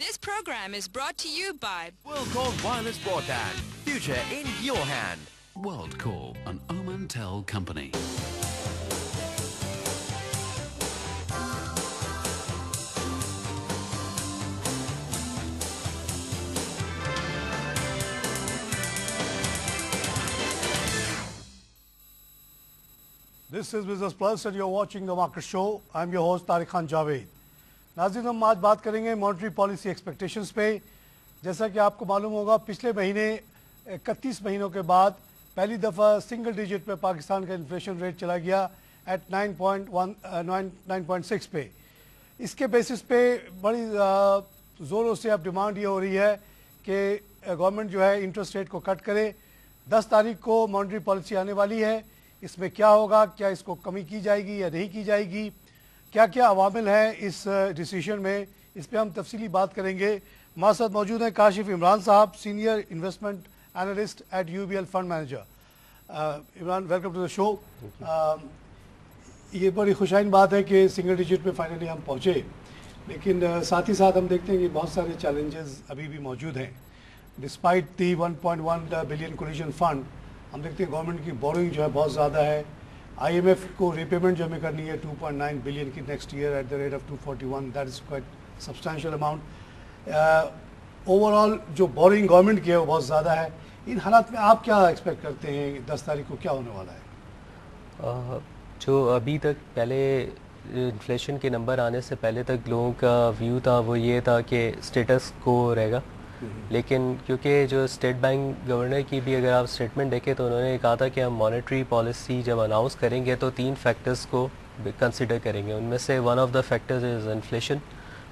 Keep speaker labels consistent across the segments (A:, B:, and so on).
A: This program is brought to you by
B: WorldCall Wireless Broadband. Future in your hand.
C: WorldCall, an Omantel company.
D: This is Business Plus and you're watching the Market Show. I'm your host Tariq Khan Javed. नाज़रीन, हम आज बात करेंगे monetary policy expectations पे। जैसा कि आपको मालूम होगा, पिछले महीने 31 महीनों के बाद पहली दफ़ा सिंगल डिजिट पे पाकिस्तान का इन्फ्लेशन रेट चला गया एट 9.6 पे। इसके बेसिस पे बड़ी ज़ोरों से अब डिमांड ये हो रही है कि गवर्नमेंट जो है इंटरेस्ट रेट को कट करे। 10 तारीख को मॉनेटरी पॉलिसी आने वाली है। इसमें क्या होगा, क्या इसको कमी की जाएगी या नहीं की जाएगी, क्या क्या अवामिल हैं इस डिसीजन में, इस पर हम तफसीली बात करेंगे। हमारे साथ मौजूद हैं काशिफ इमरान साहब, senior investment analyst at UBL fund manager. Imran, welcome to the show. ये बड़ी खुशाइन बात है कि सिंगल डिजिट पे फाइनली हम पहुँचे, लेकिन साथ ही साथ हम देखते हैं कि बहुत सारे चैलेंजेस अभी भी मौजूद हैं। डिस्पाइट दी 1.1 बिलियन कोलिशन फंड, हम देखते हैं गवर्नमेंट की बोरोइंग जो है बहुत ज़्यादा है। IMF को रिपेमेंट जो हमें करनी है 2.9 बिलियन की next year at the rate of 241, that is quite substantial amount. Overall जो बोरिंग गवर्नमेंट की है वो बहुत ज़्यादा है। इन हालात में आप क्या एक्सपेक्ट करते हैं 10 तारीख को क्या होने वाला है?
E: जो अभी तक पहले इन्फ्लेशन के नंबर आने से पहले तक लोगों का व्यू था वो ये था कि स्टेटस को रहेगा, लेकिन क्योंकि जो स्टेट बैंक गवर्नर की भी अगर आप स्टेटमेंट देखें तो उन्होंने कहा था कि हम मॉनेटरी पॉलिसी जब अनाउंस करेंगे तो 3 फैक्टर्स को कंसिडर करेंगे। उनमें से one of the factors is inflation,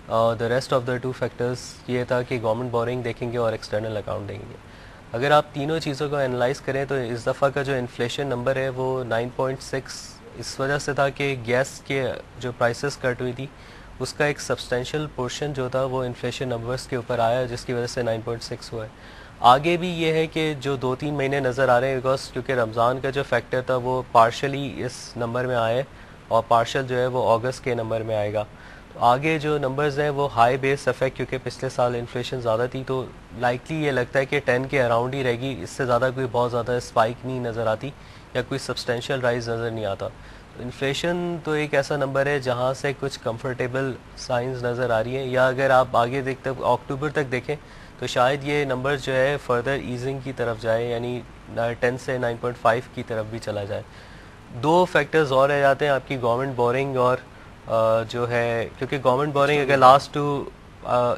E: the rest of the 2 factors ये था कि गवर्नमेंट बोरिंग देखेंगे और एक्सटर्नल अकाउंट देंगे। अगर आप तीनों चीज़ों को एनालाइज करें तो इस दफ़ा का जो इन्फ्लेशन नंबर है वो 9.6 इस वजह से था कि गैस के जो प्राइसेस कट हुई थी उसका एक सब्सटेंशियल पोर्शन जो था वो इन्फ्लेशन नंबर्स के ऊपर आया, जिसकी वजह से 9.6 हुआ है। आगे भी ये है कि जो 2-3 महीने नज़र आ रहे हैं, बिकॉज क्योंकि रमज़ान का जो फैक्टर था वो पार्शली इस नंबर में आए और पार्शल जो है वो अगस्त के नंबर में आएगा। तो आगे जो नंबर्स हैं वो हाई बेस इफेक्ट, क्योंकि पिछले साल इन्फ्लेशन ज़्यादा थी तो लाइकली ये लगता है कि 10 के अराउंड ही रहेगी। इससे ज़्यादा कोई बहुत ज़्यादा स्पाइक नहीं नज़र आती या कोई सब्सटेंशियल राइज नज़र नहीं आता। इन्फ्लेशन तो एक ऐसा नंबर है जहाँ से कुछ कंफर्टेबल साइंस नज़र आ रही है, या अगर आप आगे देखते अक्टूबर तक देखें तो शायद ये नंबर जो है फर्दर ईजिंग की तरफ जाए, यानी 10 से 9.5 की तरफ भी चला जाए। 2 फैक्टर्स और रह जाते हैं आपकी गवर्नमेंट बोरिंग और जो है, क्योंकि गवर्नमेंट बोरिंग अगर लास्ट 2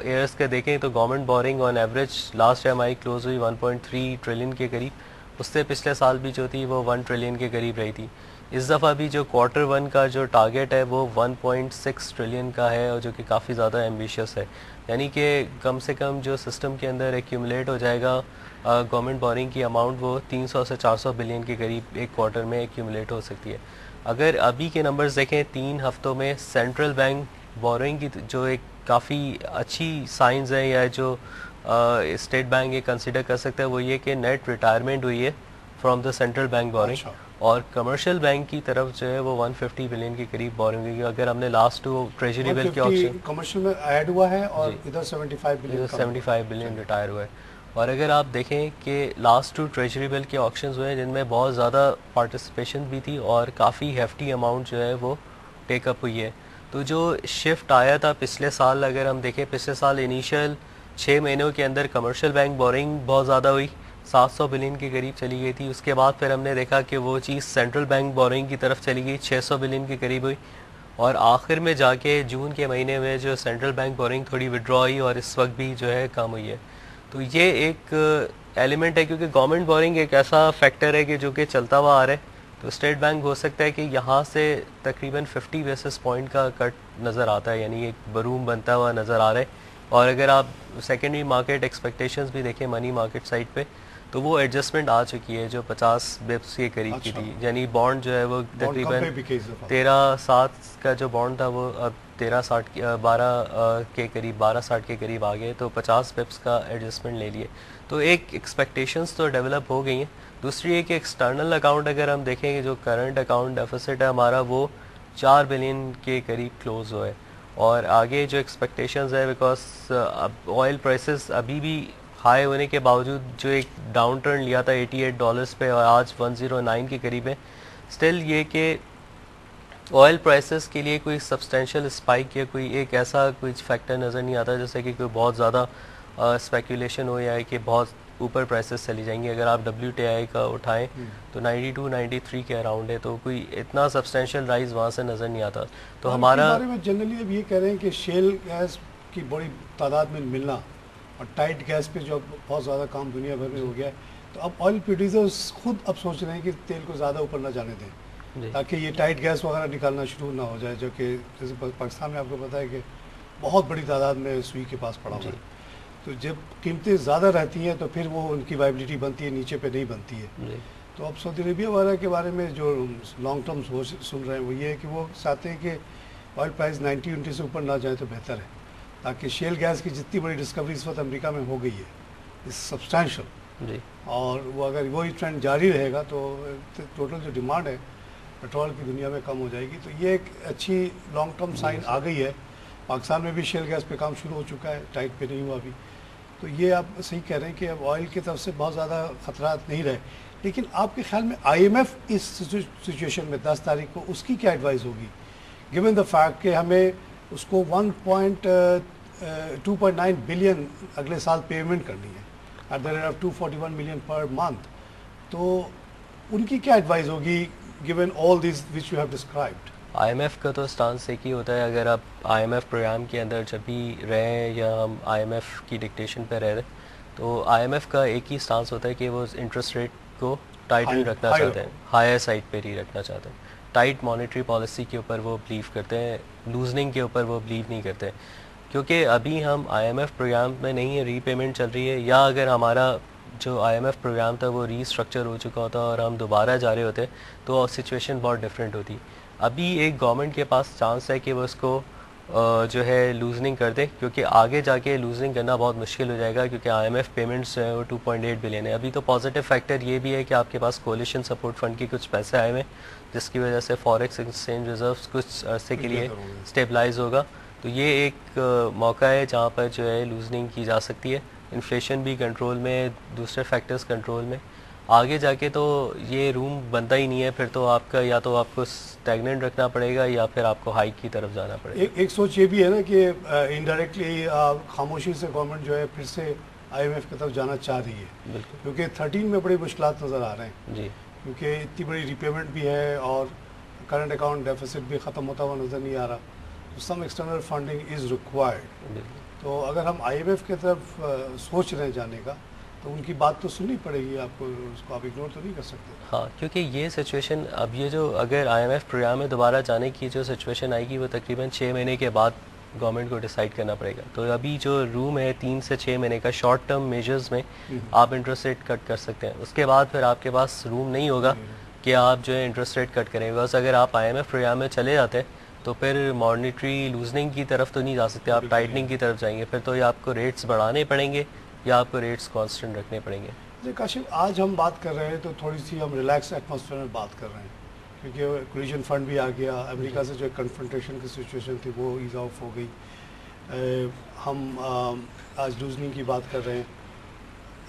E: ईयर्स के देखें तो government boring on average last time I close हुई 1.3 ट्रिलियन के करीब। उससे पिछले साल भी जो थी वो 1 ट्रिलियन के करीब रही थी। इस दफ़ा भी जो Q1 का जो टारगेट है वो 1.6 ट्रिलियन का है, और जो कि काफ़ी ज़्यादा एम्बिशियस है। यानी कि कम से कम जो सिस्टम के अंदर एक्यूमुलेट हो जाएगा गवर्नमेंट बोरिंग की अमाउंट वो 300 से 400 बिलियन के करीब एक क्वार्टर में एक्यूमुलेट हो सकती है। अगर अभी के नंबर्स देखें 3 हफ्तों में सेंट्रल बैंक बोरिंग की जो एक काफ़ी अच्छी साइंस है, या जो स्टेट बैंक ये कंसिडर कर सकता है वो ये कि नेट रिटायरमेंट हुई है from the central bank boring, और कमर्शियल बैंक की तरफ जो है वो 150 बिलियन के करीब बोरिंग हुई। अगर हमने लास्ट 2 ट्रेजरी बिल के ऑप्शन
D: कमर्शियल में ऐड हुआ है और इधर 75
E: बिलियन रिटायर हुआ है। और अगर आप देखें कि लास्ट 2 ट्रेजरी बिल के ऑप्शंस हुए जिनमें बहुत ज़्यादा पार्टिसिपेशन भी थी और काफ़ी हेफ्टी अमाउंट जो है वो टेकअप हुई है। तो जो शिफ्ट आया था पिछले साल, अगर हम देखें पिछले साल इनिशियल 6 महीनों के अंदर कमर्शियल बैंक बोरिंग बहुत ज़्यादा हुई, 700 बिलियन के करीब चली गई थी। उसके बाद फिर हमने देखा कि वो चीज़ सेंट्रल बैंक बोरिंग की तरफ चली गई, 600 बिलियन के करीब हुई, और आखिर में जाके जून के महीने में जो सेंट्रल बैंक बोरिंग थोड़ी विड्रॉ हुई और इस वक्त भी जो है कम हुई है। तो ये एक एलिमेंट है, क्योंकि गवर्नमेंट बोरिंग एक ऐसा फैक्टर है कि जो कि चलता हुआ आ रहा है। तो स्टेट बैंक हो सकता है कि यहाँ से तकरीबन 50 बेसिस पॉइंट का कट नज़र आता है, यानी एक बरूम बनता हुआ नज़र आ रहा है। और अगर आप सेकेंडरी मार्केट एक्सपेक्टेशंस भी देखें मनी मार्केट साइड पे, तो वो एडजस्टमेंट आ चुकी है जो 50 बिप्स के करीब की थी। यानी बॉन्ड जो है वो तकरीबन 13.7 का जो बॉन्ड था वो अब 12 के करीब 12.60 के करीब आ गए, तो 50 बिप्स का एडजस्टमेंट ले लिए। तो एक एक्सपेक्टेशंस तो डेवलप हो गई हैं। दूसरी है कि एक्सटर्नल अकाउंट अगर हम देखेंगे जो करंट अकाउंट डेफिसिट है हमारा वो 4 बिलियन के करीब क्लोज हुआ है, और आगे जो एक्सपेक्टेशंस है, बिकॉज अब ऑयल प्राइसेस अभी भी हाई होने के बावजूद जो एक डाउन टर्न लिया था $88 पे और आज 109 के करीब है, स्टिल ये कि ऑयल प्राइसेस के लिए कोई सब्सटेंशियल स्पाइक या कोई एक ऐसा कुछ फैक्टर नज़र नहीं आता जैसे कि कोई बहुत ज़्यादा स्पेकुलेशन हो या कि बहुत ऊपर प्राइसेस चली जाएंगी। अगर आप WTI का उठाएं तो 92-93 के अराउंड है, तो कोई इतना सब्सटेंशियल राइज वहाँ से नज़र नहीं आता। तो हमारा
D: बारे में जनरली अब ये कह रहे हैं कि शेल गैस की बड़ी तादाद में मिलना और टाइट गैस पे जो बहुत ज़्यादा काम दुनिया भर में हो गया है, तो अब ऑयल प्रोड्यूसर्स खुद अब सोच रहे हैं कि तेल को ज़्यादा ऊपर ना जाने दें ताकि ये टाइट गैस वगैरह निकालना शुरू ना हो जाए, जो कि जैसे पाकिस्तान में आपको पता है कि बहुत बड़ी तादाद में सुई के पास पड़ा हुआ है। तो जब कीमतें ज़्यादा रहती हैं तो फिर वो उनकी वाइबिलिटी बनती है, नीचे पे नहीं बनती है। तो अब सऊदी अरेबिया वगैरह के बारे में जो लॉन्ग टर्म सोच सुन रहे हैं वो ये है कि वो चाहते हैं कि ऑयल प्राइस 90 से ऊपर ना जाए तो बेहतर है, ताकि शेल गैस की जितनी बड़ी डिस्कवरी इस वक्त अमेरिका में हो गई है इस सब्सटैंशियल, और वो अगर वही ट्रेंड जारी रहेगा तो टोटल जो डिमांड है पेट्रोल की दुनिया में कम हो जाएगी। तो ये एक अच्छी लॉन्ग टर्म साइन आ गई है। पाकिस्तान में भी शेल गैस पे काम शुरू हो चुका है, टाइट पे नहीं हुआ अभी। तो ये आप सही कह रहे हैं कि अब ऑयल की तरफ से बहुत ज़्यादा खतरात नहीं रहे। लेकिन आपके ख्याल में IMF इस सिचुएशन में 10 तारीख को उसकी क्या एडवाइस होगी, गिवन द फैक्ट कि हमें उसको 2.9 बिलियन अगले साल पेमेंट करनी है at the rate of 241 million per month. तो उनकी क्या एडवाइस होगी given all this which you have described?
E: IMF का तो स्टांस एक ही होता है, अगर आप IMF प्रोग्राम के अंदर जब भी रहें या हम IMF की डिक्टेशन पे रह रहे तो IMF का एक ही स्टांस होता है कि वो इंटरेस्ट रेट को टाइटन रखना चाहते हैं, हायर साइड पे ही रखना चाहते हैं। टाइट मॉनेटरी पॉलिसी के ऊपर वो बिलीव करते हैं, लूजनिंग के ऊपर वो बिलीव नहीं करते, क्योंकि अभी हम IMF प्रोग्राम में नहीं है, रीपेमेंट चल रही है, या अगर हमारा जो IMF प्रोग्राम था वो रीस्ट्रक्चर हो चुका होता और हम दोबारा जा रहे होते तो सिचुएशन बहुत डिफरेंट होती। अभी एक गवर्नमेंट के पास चांस है कि वो उसको जो है लूजनिंग कर दे, क्योंकि आगे जाके लूजनिंग करना बहुत मुश्किल हो जाएगा, क्योंकि IMF पेमेंट्स जो है वो 2.8 बिलियन है। अभी तो पॉजिटिव फैक्टर ये भी है कि आपके पास कोलिशन सपोर्ट फंड की कुछ पैसे आए हुए हैं, जिसकी वजह से फॉरेक्स एक्सचेंज रिजर्व्स कुछ अरसे के लिए स्टेबलाइज होगा। तो ये एक मौका है जहाँ पर जो है लूजनिंग की जा सकती है। इन्फ्लेशन भी कंट्रोल में, दूसरे फैक्टर्स कंट्रोल में। आगे जाके तो ये रूम बनता ही नहीं है, फिर तो आपका या तो आपको स्टैग्नेंट रखना पड़ेगा या फिर आपको हाइक की तरफ जाना पड़ेगा।
D: एक सोच ये भी है ना कि इनडायरेक्टली खामोशी से गवर्नमेंट जो है फिर से IMF की तरफ जाना चाह रही है, क्योंकि 13 में बड़ी मुश्किलात नज़र आ रहे हैं जी, क्योंकि इतनी बड़ी रिपेमेंट भी है और करंट अकाउंट डेफिसिट भी ख़त्म होता हुआ नज़र नहीं आ रहा, तो some external funding is required. तो अगर हम IMF की तरफ सोच रहे हैं जाने का तो उनकी बात तो सुननी पड़ेगी आपको, उसको आप इग्नोर तो नहीं कर सकते।
E: हाँ, क्योंकि ये सिचुएशन अब ये जो अगर IMF प्रोग्राम में दोबारा जाने की जो सिचुएशन आएगी वो तकरीबन 6 महीने के बाद गवर्नमेंट को डिसाइड करना पड़ेगा। तो अभी जो रूम है 3 से 6 महीने का शॉर्ट टर्म मेजर्स में आप इंटरेस्ट रेट कट कर सकते हैं, उसके बाद फिर आपके पास रूम नहीं होगा कि आप जो है इंटरेस्ट रेट कट करें। बस अगर आप IMF प्रोग्राम में चले जाते हैं तो फिर मॉनेटरी लूजनिंग की तरफ तो नहीं जा सकते, आप टाइटनिंग की तरफ जाएंगे, फिर तो ये आपको रेट्स बढ़ाने पड़ेंगे या आपको रेट्स कांस्टेंट रखने पड़ेंगे।
D: काशिफ, आज हम बात कर रहे हैं तो थोड़ी सी हम रिलैक्स एटमॉस्फेयर में बात कर रहे हैं, क्योंकि कोलिशन फंड भी आ गया, अमेरिका से जो कन्फ्रंटेशन की सिचुएशन थी वो ईज ऑफ हो गई। हम आज लूजनिंग की बात कर रहे हैं।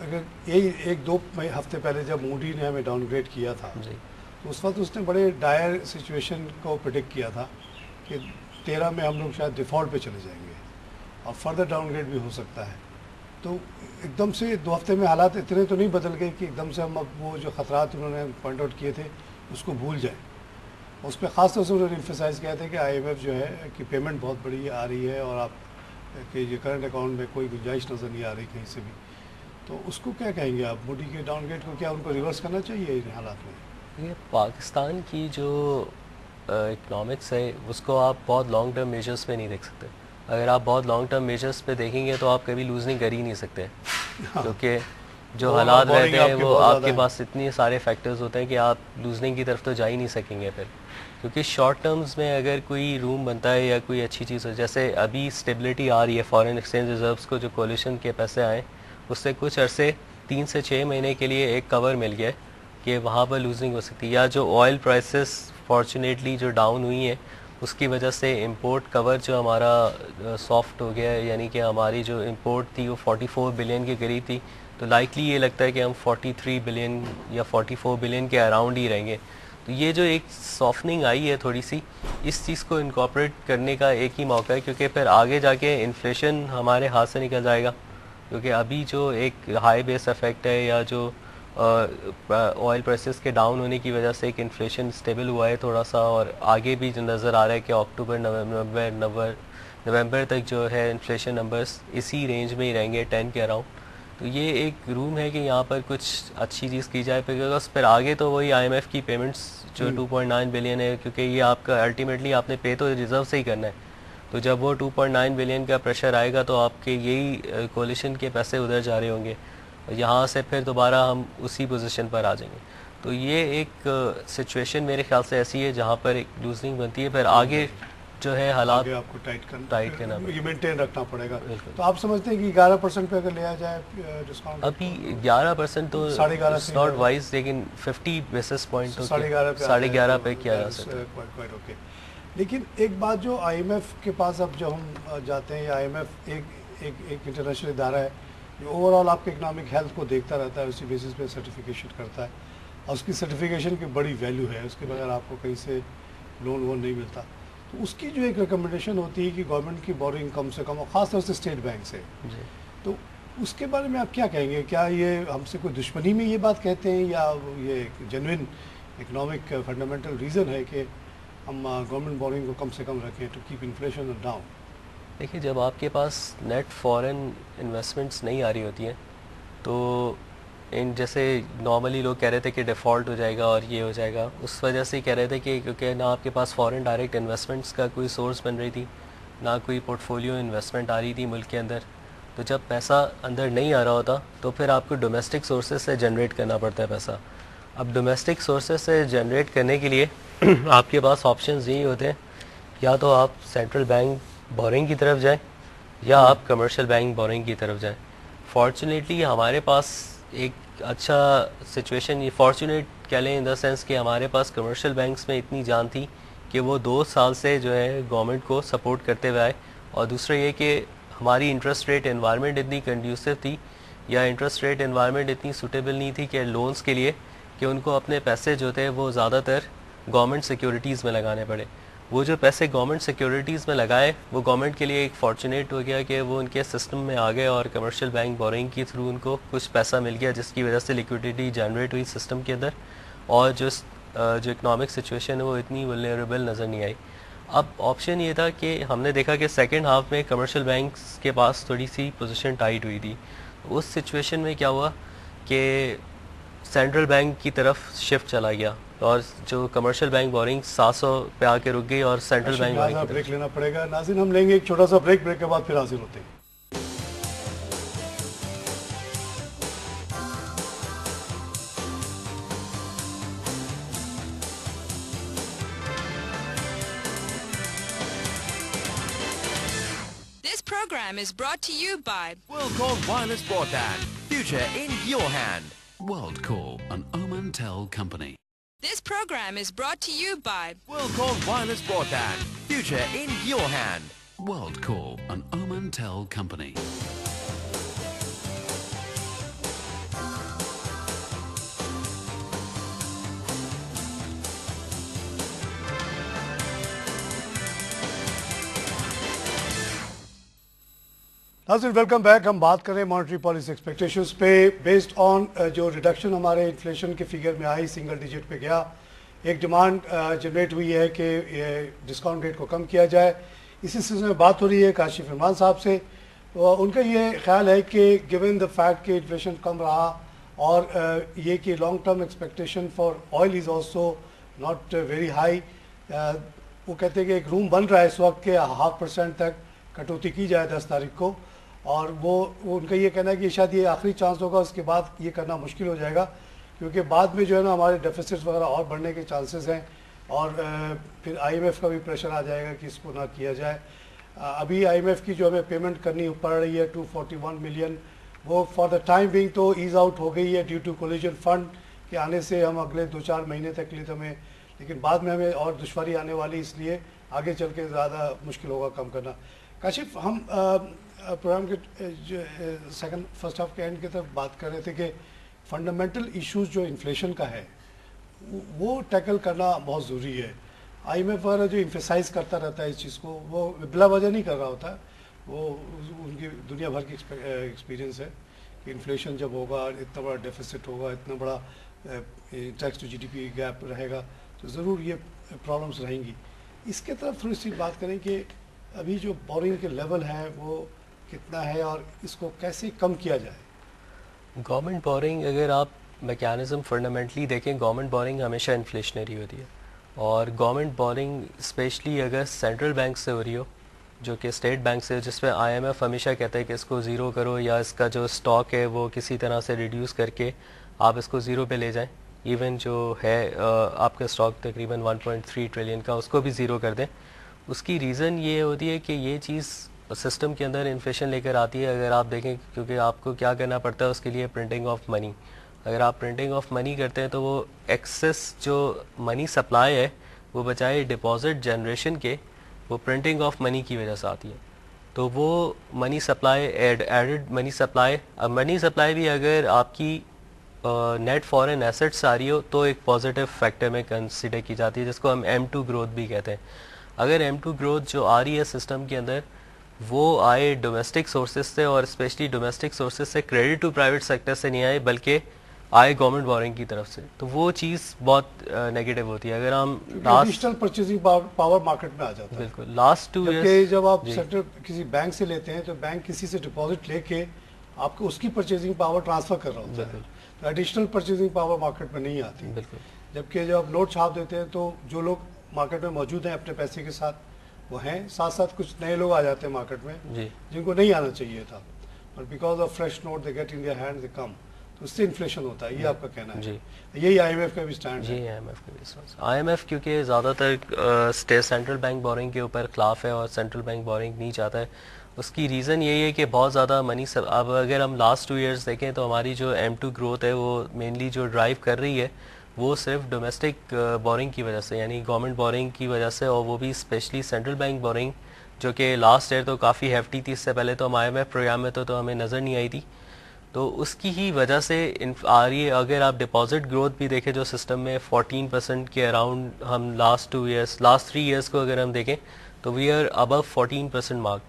D: अगर यही 1-2 हफ्ते पहले जब मूडी ने हमें डाउनग्रेड किया था तो उस वक्त उसने बड़े डायर सिचुएशन को प्रिडिक्ट किया था कि 13 में हम लोग शायद डिफ़ॉल्ट पे चले जाएंगे और फर्दर डाउनग्रेड भी हो सकता है। तो एकदम से 2 हफ्ते में हालात इतने तो नहीं बदल गए कि एकदम से हम अब वो जो ख़तरात उन्होंने पॉइंट आउट किए थे उसको भूल जाएं। उस पर ख़ास तौर से उन्होंने एम्फेसाइज़ किया था कि IMF जो है कि पेमेंट बहुत बड़ी आ रही है और आप कि ये करंट अकाउंट में कोई गुंजाइश नज़र नहीं आ रही कहीं से भी। तो उसको क्या कहेंगे आप, मोदी के डाउनग्रेड को क्या उनको रिवर्स करना चाहिए इन हालात में?
E: ये पाकिस्तान की जो इकनॉमिक्स है उसको आप बहुत लॉन्ग टर्म मेजर्स पे नहीं देख सकते। अगर आप बहुत लॉन्ग टर्म मेजर्स पे देखेंगे तो आप कभी लूजनिंग कर ही नहीं सकते, क्योंकि जो हालात रहते हैं वो आपके पास इतने सारे फैक्टर्स होते हैं कि आप लूजनिंग की तरफ तो जा ही नहीं सकेंगे फिर। क्योंकि शॉर्ट टर्म्स में अगर कोई रूम बनता है या कोई अच्छी चीज़ हो, जैसे अभी स्टेबिलिटी आ रही है, फॉरेन एक्सचेंज रिजर्व्स को जो कोलिशन के पैसे आए उससे कुछ अरसे 3 से 6 महीने के लिए एक कवर मिल गया है कि वहाँ पर लूजनिंग हो सकती है। या जो ऑयल प्राइसेस फॉर्चुनेटली जो डाउन हुई है उसकी वजह से इंपोर्ट कवर जो हमारा सॉफ्ट हो गया है, यानी कि हमारी जो इंपोर्ट थी वो 44 बिलियन के करीब थी, तो लाइकली ये लगता है कि हम 43 बिलियन या 44 बिलियन के अराउंड ही रहेंगे। तो ये जो एक सॉफ्टनिंग आई है थोड़ी सी, इस चीज़ को इनकॉर्पोरेट करने का एक ही मौका है, क्योंकि फिर आगे जाके इन्फ्लेशन हमारे हाथ से निकल जाएगा, क्योंकि अभी जो एक हाई बेस इफेक्ट है या जो ऑयल प्राइसेस के डाउन होने की वजह से एक इन्फ्लेशन स्टेबल हुआ है थोड़ा सा, और आगे भी जो नज़र आ रहा है कि अक्टूबर नवंबर तक जो है इन्फ्लेशन नंबर्स इसी रेंज में ही रहेंगे 10 के अराउंड। तो ये एक रूम है कि यहाँ पर कुछ अच्छी चीज़ की जाए, बिकॉज फिर आगे तो वही IMF की पेमेंट्स जो 2.9 बिलियन है, क्योंकि ये आपका अल्टीमेटली आपने पे तो रिजर्व से ही करना है, तो जब वो 2.9 बिलियन का प्रेशर आएगा तो आपके यही कोलिशन के पैसे उधर जा रहे होंगे, यहाँ से फिर दोबारा हम उसी पोजीशन पर आ जाएंगे। तो ये एक सिचुएशन मेरे ख्याल से ऐसी है जहाँ पर एक लूजिंग बनती है, फिर आगे जो है हालात
D: आपको टाइट
E: करना
D: ये मेंटेन रखना पड़ेगा। तो आप समझते हैं कि 11% पे अगर लिया जाए डिस्काउंट?
E: अभी 11% तो
D: 11.5
E: नॉट वाइज, लेकिन 50 बेसिस पॉइंट तो 11.5 पे किया जा सकता है।
D: लेकिन एक बात जो IMF के पास अब जब हम जाते हैं, या IMF एक इंटरनेशनल इदारा है जो ओवरऑल आपके इकोनॉमिक हेल्थ को देखता रहता है, उसी बेसिस पे सर्टिफिकेशन करता है, और उसकी सर्टिफिकेशन की बड़ी वैल्यू है, उसके बगैर आपको कहीं से लोन वोन नहीं मिलता। तो उसकी जो एक रिकमेंडेशन होती है कि गवर्नमेंट की बोरिंग कम से कम, और ख़ासतौर से स्टेट बैंक से, तो उसके बारे में आप क्या कहेंगे? क्या ये हमसे कोई दुश्मनी में ये बात कहते हैं, या ये जेन्युइन इकोनॉमिक फंडामेंटल रीज़न है कि हम गवर्नमेंट बोरिंग को कम से कम रखें टू कीप इन्फ्लेशन डाउन?
E: देखिए, जब आपके पास नेट फॉरेन इन्वेस्टमेंट्स नहीं आ रही होती हैं, तो इन जैसे नॉर्मली लोग कह रहे थे कि डिफ़ॉल्ट हो जाएगा और ये हो जाएगा, उस वजह से कह रहे थे कि क्योंकि ना आपके पास फॉरेन डायरेक्ट इन्वेस्टमेंट्स का कोई सोर्स बन रही थी, ना कोई पोर्टफोलियो इन्वेस्टमेंट आ रही थी मुल्क के अंदर, तो जब पैसा अंदर नहीं आ रहा होता तो फिर आपको डोमेस्टिक सोर्सेज से जनरेट करना पड़ता है पैसा। अब डोमेस्टिक सोर्सेज से जनरेट करने के लिए आपके पास ऑप्शंस यही होते हैं, या तो आप सेंट्रल बैंक बोरिंग की तरफ जाएं, या आप कमर्शियल बैंक बोरिंग की तरफ जाएं। फॉर्चुनेटली हमारे पास एक अच्छा सिचुएशन, ये फॉर्चुनेट कह लें इन द सेंस कि हमारे पास कमर्शियल बैंक्स में इतनी जान थी कि वो 2 साल से जो है गवर्नमेंट को सपोर्ट करते हुए आए, और दूसरा ये कि हमारी इंटरेस्ट रेट एनवायरनमेंट इतनी कंड्यूसिव थी, या इंटरेस्ट रेट एनवायरनमेंट इतनी सूटेबल नहीं थी कि लोन्स के लिए, कि उनको अपने पैसे जो थे वो ज़्यादातर गवर्नमेंट सिक्योरिटीज़ में लगाने पड़े। वो जो पैसे गवर्नमेंट सिक्योरिटीज़ में लगाए, वो गवर्नमेंट के लिए एक फॉर्चुनेट हो गया कि वो उनके सिस्टम में आ गए, और कमर्शियल बैंक बोरिंग के थ्रू उनको कुछ पैसा मिल गया, जिसकी वजह से लिक्विडिटी जनरेट हुई सिस्टम के अंदर, और जो इकोनॉमिक सिचुएशन है वो इतनी वल्नरेबल नज़र नहीं आई। अब ऑप्शन ये था कि हमने देखा कि सेकेंड हाफ में कमर्शियल बैंक्स के पास थोड़ी सी पोजीशन टाइट हुई थी। उस सिचुएशन में क्या हुआ कि सेंट्रल बैंक की तरफ शिफ्ट चला गया, और जो कमर्शियल बैंक बोरिंग 700 पे आके रुक गई, और सेंट्रल बैंक
D: ब्रेक लेना पड़ेगा। नाज़रीन, हम लेंगे एक छोटा सा ब्रेक के बाद फिर हाजिर होते हैं।
A: This program is brought to you by
B: WorldCall Wireless Broadband. Future in your hand.
C: WorldCall, an Omantel company.
A: This program is brought to you by
B: WorldCall Wireless Broadband. Future in your hand.
C: WorldCall, an Omantel company.
D: नाज़रीन, welcome back. हम बात करें monetary policy expectations पे, based on जो reduction हमारे inflation के figure में आई, single digit पे गया, एक डिमांड जनरेट हुई है कि डिस्काउंट रेट को कम किया जाए। इसी सिलसिले में बात हो रही है काशिफ इमरान साहब से। उनका ये ख्याल है कि गिवन द फैक्ट कि इन्फ्लेशन कम रहा, और ये कि long term expectation for oil is also not very high, वो कहते हैं कि एक रूम बन रहा है इस वक्त के 0.5% तक कटौती की जाए 10 तारीख को, और वो उनका ये कहना है कि शायद ये आखिरी चांस होगा, उसके बाद ये करना मुश्किल हो जाएगा, क्योंकि बाद में जो है ना हमारे डेफिसिट्स वगैरह और बढ़ने के चांसेस हैं, और फिर IMF का भी प्रेशर आ जाएगा कि इसको ना किया जाए। अभी IMF की जो हमें पेमेंट करनी पड़ रही है 241 मिलियन, वो फॉर द टाइम बिंग तो ईज़ आउट हो गई है ड्यू टू कोलिजन फंड के आने से। हम अगले 2-4 महीने तक लिए तो हमें, लेकिन बाद में हमें और दुश्वारी आने वाली, इसलिए आगे चल के ज़्यादा मुश्किल होगा कम करना। काशिफ, हम प्रोग्राम के सेकंड फर्स्ट हाफ के एंड की तरफ बात कर रहे थे कि फंडामेंटल इश्यूज जो इन्फ्लेशन का है वो टैकल करना बहुत ज़रूरी है। IMF वगैरह जो इम्फेसाइज करता रहता है इस चीज़ को, वो बिला वजह नहीं कर रहा होता, वो उनकी दुनिया भर की एक्सपीरियंस है कि इन्फ्लेशन जब होगा, इतना बड़ा डेफिसिट होगा, इतना बड़ा टैक्स टू GDP गैप रहेगा, तो ज़रूर ये प्रॉब्लम्स रहेंगी। इसके तरफ थोड़ी सी बात करें कि अभी जो बोरिंग के लेवल है वो कितना है और इसको कैसे कम किया जाए।
E: गवर्नमेंट बोरिंग, अगर आप मैकेनिज़्म फंडामेंटली देखें, गवर्नमेंट बोरिंग हमेशा इन्फ्लेशनरी होती है, और गवर्नमेंट बोरिंग स्पेशली अगर सेंट्रल बैंक से हो रही हो, जो कि स्टेट बैंक से, जिसमें IMF हमेशा कहता है कि इसको ज़ीरो करो या इसका जो स्टॉक है वो किसी तरह से रिड्यूस करके आप इसको ज़ीरो पे ले जाएं। इवन जो है आपका स्टॉक तकरीबन 1.3 ट्रिलियन का, उसको भी ज़ीरो कर दें। उसकी रीज़न ये होती है कि ये चीज़ सिस्टम के अंदर इन्फ्लेशन लेकर आती है। अगर आप देखें, क्योंकि आपको क्या करना पड़ता है उसके लिए, प्रिंटिंग ऑफ मनी। अगर आप प्रिंटिंग ऑफ मनी करते हैं तो वो एक्सेस जो मनी सप्लाई है वो बचाए डिपॉजिट जनरेशन के, वो प्रिंटिंग ऑफ मनी की वजह से आती है। तो वो money supply, added money supply भी अगर आपकी नेट फॉरेन एसेट्स आ रही हो तो एक पॉजिटिव फैक्टर में कंसिडर की जाती है, जिसको हम M2 ग्रोथ भी कहते हैं। अगर M2 ग्रोथ जो आ रही है सिस्टम के अंदर वो आए डोमेस्टिक सोर्सेज से, और स्पेशली डोमेस्टिक सोर्सेज से क्रेडिट टू प्राइवेट सेक्टर से नहीं आए बल्कि आए गवर्नमेंट बोरिंग की तरफ से, तो वो चीज़ बहुत नेगेटिव होती है। अगर हम
D: एडिशनल परचेजिंग पावर मार्केट में आ जाता है।
E: बिल्कुल, लास्ट 2
D: इयर्स जब आप सेक्टर किसी बैंक से लेते हैं तो बैंक किसी से डिपॉजिट लेके आपको उसकी परचेजिंग पावर ट्रांसफर कर रहा होता है, तो एडिशनल परचेजिंग पावर मार्केट में नहीं आती।
E: बिल्कुल।
D: जबकि जब आप नोट छाप देते हैं तो जो लोग मार्केट में मौजूद हैं अपने पैसे के साथ वो हैं, साथ साथ कुछ नए लोग आ जाते हैं मार्केट में जिनको नहीं आना चाहिए था, और because of fresh note they get in their hand they come, तो उससे इन्फ्लेशन होता है। ये आपका कहना है? जी, यही IMF का भी स्टैंड है।
E: IMF का भी IMF क्योंकि ज़्यादातर स्टेट सेंट्रल बैंक बोरिंग के ऊपर खिलाफ है और सेंट्रल बैंक बोरिंग नहीं चाहता है। उसकी रीज़न यही है कि बहुत ज़्यादा मनी अब अगर हम लास्ट 2 इयर्स देखें तो हमारी जो M2 ग्रोथ है वो मेनली जो ड्राइव कर रही है वो सिर्फ डोमेस्टिक बोरिंग की वजह से, यानी गवर्नमेंट बोरिंग की वजह से, और वो भी स्पेशली सेंट्रल बैंक बोरिंग जो कि लास्ट ईयर तो काफ़ी हेफ्टी थी। इससे पहले तो हम IMF प्रोग्राम में तो हमें नज़र नहीं आई थी, तो उसकी ही वजह से आ रही है। अगर आप डिपॉजिट ग्रोथ भी देखें जो सिस्टम में 14% के अराउंड, हम लास्ट 3 इयर्स को अगर हम देखें तो वी आर अबव 14% मार्क।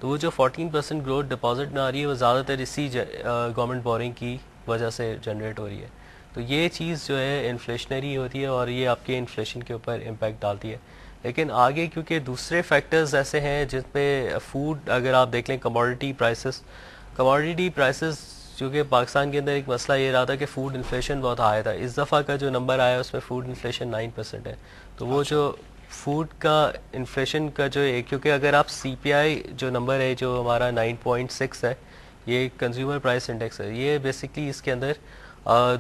E: तो वो जो 14% ग्रोथ डिपॉजिट में आ रही है वो ज़्यादातर इसी गवर्नमेंट बोरिंग की वजह से जनरेट हो रही है। तो ये चीज़ जो है इन्फ्लेशनरी होती है और ये आपके इन्फ्लेशन के ऊपर इम्पैक्ट डालती है। लेकिन आगे क्योंकि दूसरे फैक्टर्स ऐसे हैं जिस पे फूड, अगर आप देख लें कमोडिटी प्राइसेस चूँकि पाकिस्तान के अंदर एक मसला ये रहा था कि फ़ूड इन्फ्लेशन बहुत हाई था। इस दफ़ा का जो नंबर आया उसमें फ़ूड इन्फ्लेशन 9% है। तो वो जो फूड का इन्फ्लेशन का जो है, क्योंकि अगर आप CPI जो नंबर है जो हमारा 9.6 है, ये कंज्यूमर प्राइस इंडेक्स है, ये बेसिकली इसके अंदर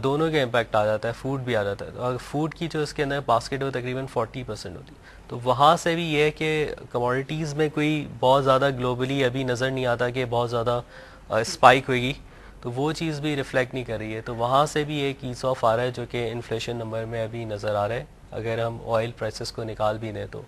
E: दोनों के इम्पैक्ट आ जाता है, फूड भी आ जाता है। और फूड की जो इसके अंदर बास्केट वो तकरीबन 40% होती है। तो वहाँ से भी ये है कि कमोडिटीज़ में कोई बहुत ज़्यादा ग्लोबली अभी नज़र नहीं आता कि बहुत ज़्यादा स्पाइक होगी, तो वो चीज़ भी रिफ्लेक्ट नहीं कर रही है। तो वहाँ से भी एक ईज ऑफ आ रहा है जो कि इन्फ्लेशन नंबर में अभी नज़र आ रहा है। अगर हम ऑयल प्राइसेस को निकाल भी दें तो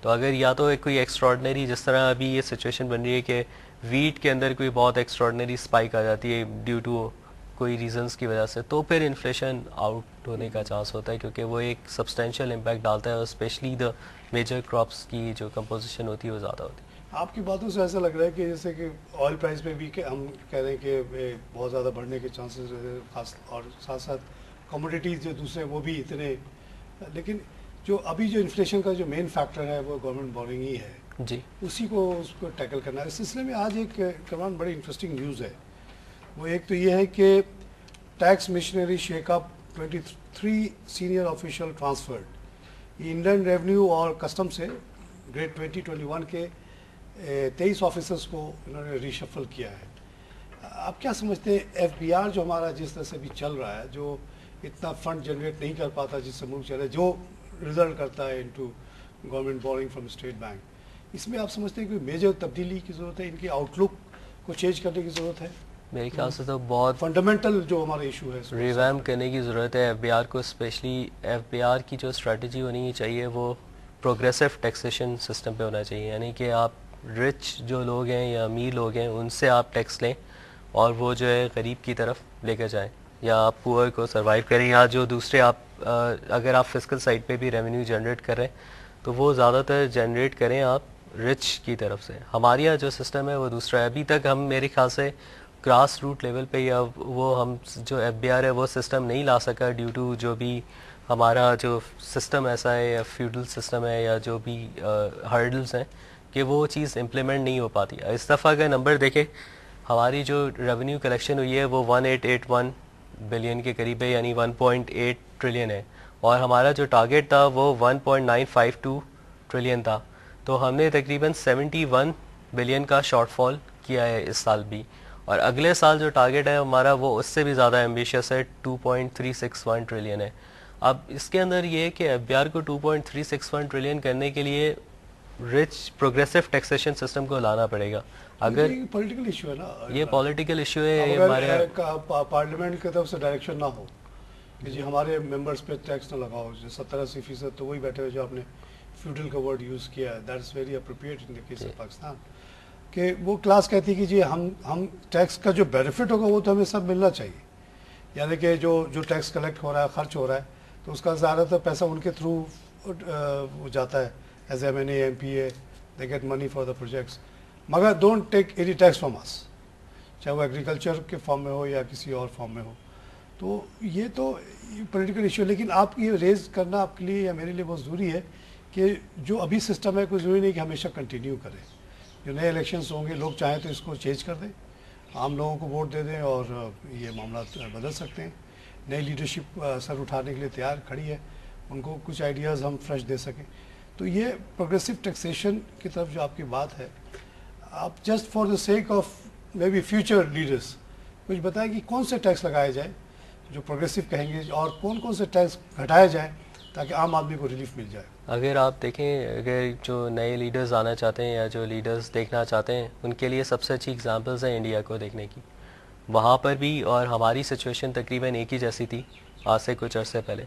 E: अगर या तो कोई एक्स्ट्रॉर्डनरी, जिस तरह अभी ये सिचुएशन बन रही है कि वीट के अंदर कोई बहुत एक्स्ट्रॉर्डनरी स्पाइक आ जाती है ड्यू टू कोई रीजंस की वजह से, तो फिर इन्फ्लेशन आउट होने का चांस होता है, क्योंकि वो एक सब्सटेंशियल इम्पैक्ट डालता है और स्पेशली द मेजर क्रॉप्स की जो कंपोजिशन होती है वो ज़्यादा होती है।
D: आपकी बातों से ऐसा लग रहा है कि जैसे कि ऑयल प्राइस में भी हम कह रहे हैं कि बहुत ज़्यादा बढ़ने के चांसेस खास, और साथ साथ कमोडिटीज़ जो दूसरे वो भी इतने, लेकिन जो अभी जो इन्फ्लेशन का जो मेन फैक्टर है वो गवर्नमेंट बोरिंग ही है
E: जी,
D: उसी को उसको टैकल करना है। इस सिलसिले में आज एक कमान बड़ी इंटरेस्टिंग न्यूज़ है। वो एक तो ये है कि tax missionary shake up 23 senior official transferred. Indian revenue और कस्टम से ग्रेड 2021 के 23 ऑफिसर्स को इन्होंने रिशफल किया है। आप क्या समझते हैं FBR जो हमारा जिस तरह से भी चल रहा है, जो इतना फंड जनरेट नहीं कर पाता जिससे मुल्क चले, जो रिजल्ट करता है into government boring from state bank, इसमें आप समझते हैं कि मेजर तब्दीली की ज़रूरत है, इनकी आउटलुक को चेंज करने की ज़रूरत है?
E: मेरे ख्याल से तो बहुत
D: फंडामेंटल जो हमारा इशू है
E: रिवैम्प करने की ज़रूरत है FBR को। स्पेशली FBR की जो स्ट्रेटजी होनी चाहिए वो प्रोग्रेसिव टैक्सेशन सिस्टम पे होना चाहिए, यानी कि आप रिच जो लोग हैं या अमीर लोग हैं उनसे आप टैक्स लें और वो जो है गरीब की तरफ लेकर जाएं, या आप पुअर को सर्वाइव करें, या जो दूसरे आप अगर आप फिस्कल साइड पे भी रेवेन्यू जनरेट कर रहे हैं तो वो ज़्यादातर जनरेट करें आप रिच की तरफ से। हमारे यहाँ जो सिस्टम है वो दूसरा है। अभी तक हम मेरे ख्याल से ग्रास रूट लेवल पे या वो हम जो FBR है वो सिस्टम नहीं ला सका ड्यू टू जो भी हमारा जो सिस्टम ऐसा है या फ्यूडल सिस्टम है या जो भी हर्डल्स हैं कि वो चीज़ इम्प्लीमेंट नहीं हो पाती। इस दफ़ा का नंबर देखें, हमारी जो रेवेन्यू कलेक्शन हुई है वो 1881 बिलियन के करीब है, यानी 1.8 ट्रिलियन है, और हमारा जो टारगेट था वो 1.952 ट्रिलियन था। तो हमने तकरीबन 71 बिलियन का शॉर्टफॉल किया है इस साल भी, और अगले साल जो टारगेट है हमारा वो उससे भी ज़्यादा एम्बिशियस है, 2.361 ट्रिलियन है। अब इसके अंदर ये है कि FBR को 2.361 ट्रिलियन करने के लिए रिच प्रोग्रेसिव टैक्सेशन सिस्टम को लाना पड़ेगा। अगर
D: पॉलिटिकल इशू है ना, ये
E: पॉलिटिकल इशू है, ये
D: हमारे पार्लियामेंट की तरफ से डायरेक्शन ना हो कि जी हमारे मेंबर्स पे टैक्स ना लगाओ, जो 70-80% तो वही बैठे हुए जो आपने फ्यूडल का वर्ड यूज़ किया है, that is very appropriate in the case of Pakistan, कि वो क्लास कहती है कि जी हम टैक्स का जो बेनिफिट होगा वो तो हमें सब मिलना चाहिए, यानी कि जो टैक्स कलेक्ट हो रहा है, खर्च हो रहा है, तो उसका ज़्यादातर पैसा उनके थ्रू जाता है as M&A MPA, they get money for the projects, मगर don't take any tax from us, चाहे वो एग्रीकल्चर के फॉर्म में हो या किसी और फॉर्म में हो। तो ये तो पॉलिटिकल इशू है, लेकिन आप ये रेज करना आपके लिए या मेरे लिए बहुत ज़रूरी है कि जो अभी सिस्टम है कोई ज़रूरी नहीं कि हमेशा कंटिन्यू करें। जो नए इलेक्शंस होंगे, लोग चाहें तो इसको चेंज कर दें, आम लोगों को वोट दे दें और ये मामला बदल सकते हैं। नई लीडरशिप सर उठाने के लिए तैयार खड़ी है, उनको कुछ आइडियाज़ हम फ्रेश दे सकें। तो ये प्रोग्रेसिव टैक्सेशन की तरफ जो आपकी बात है, आप just for the sake of may be future leaders कुछ बताएं कि कौन से टैक्स लगाए जाए जो प्रोग्रेसिव कहेंगे और कौन कौन से टैक्स घटाए जाए ताकि आम आदमी को रिलीफ मिल जाए।
E: अगर आप देखें, अगर जो नए लीडर्स आना चाहते हैं या जो लीडर्स देखना चाहते हैं उनके लिए सबसे अच्छी एग्जांपल्स हैं इंडिया को देखने की। वहाँ पर भी और हमारी सिचुएशन तकरीबन एक ही जैसी थी आज से कुछ अरसे पहले।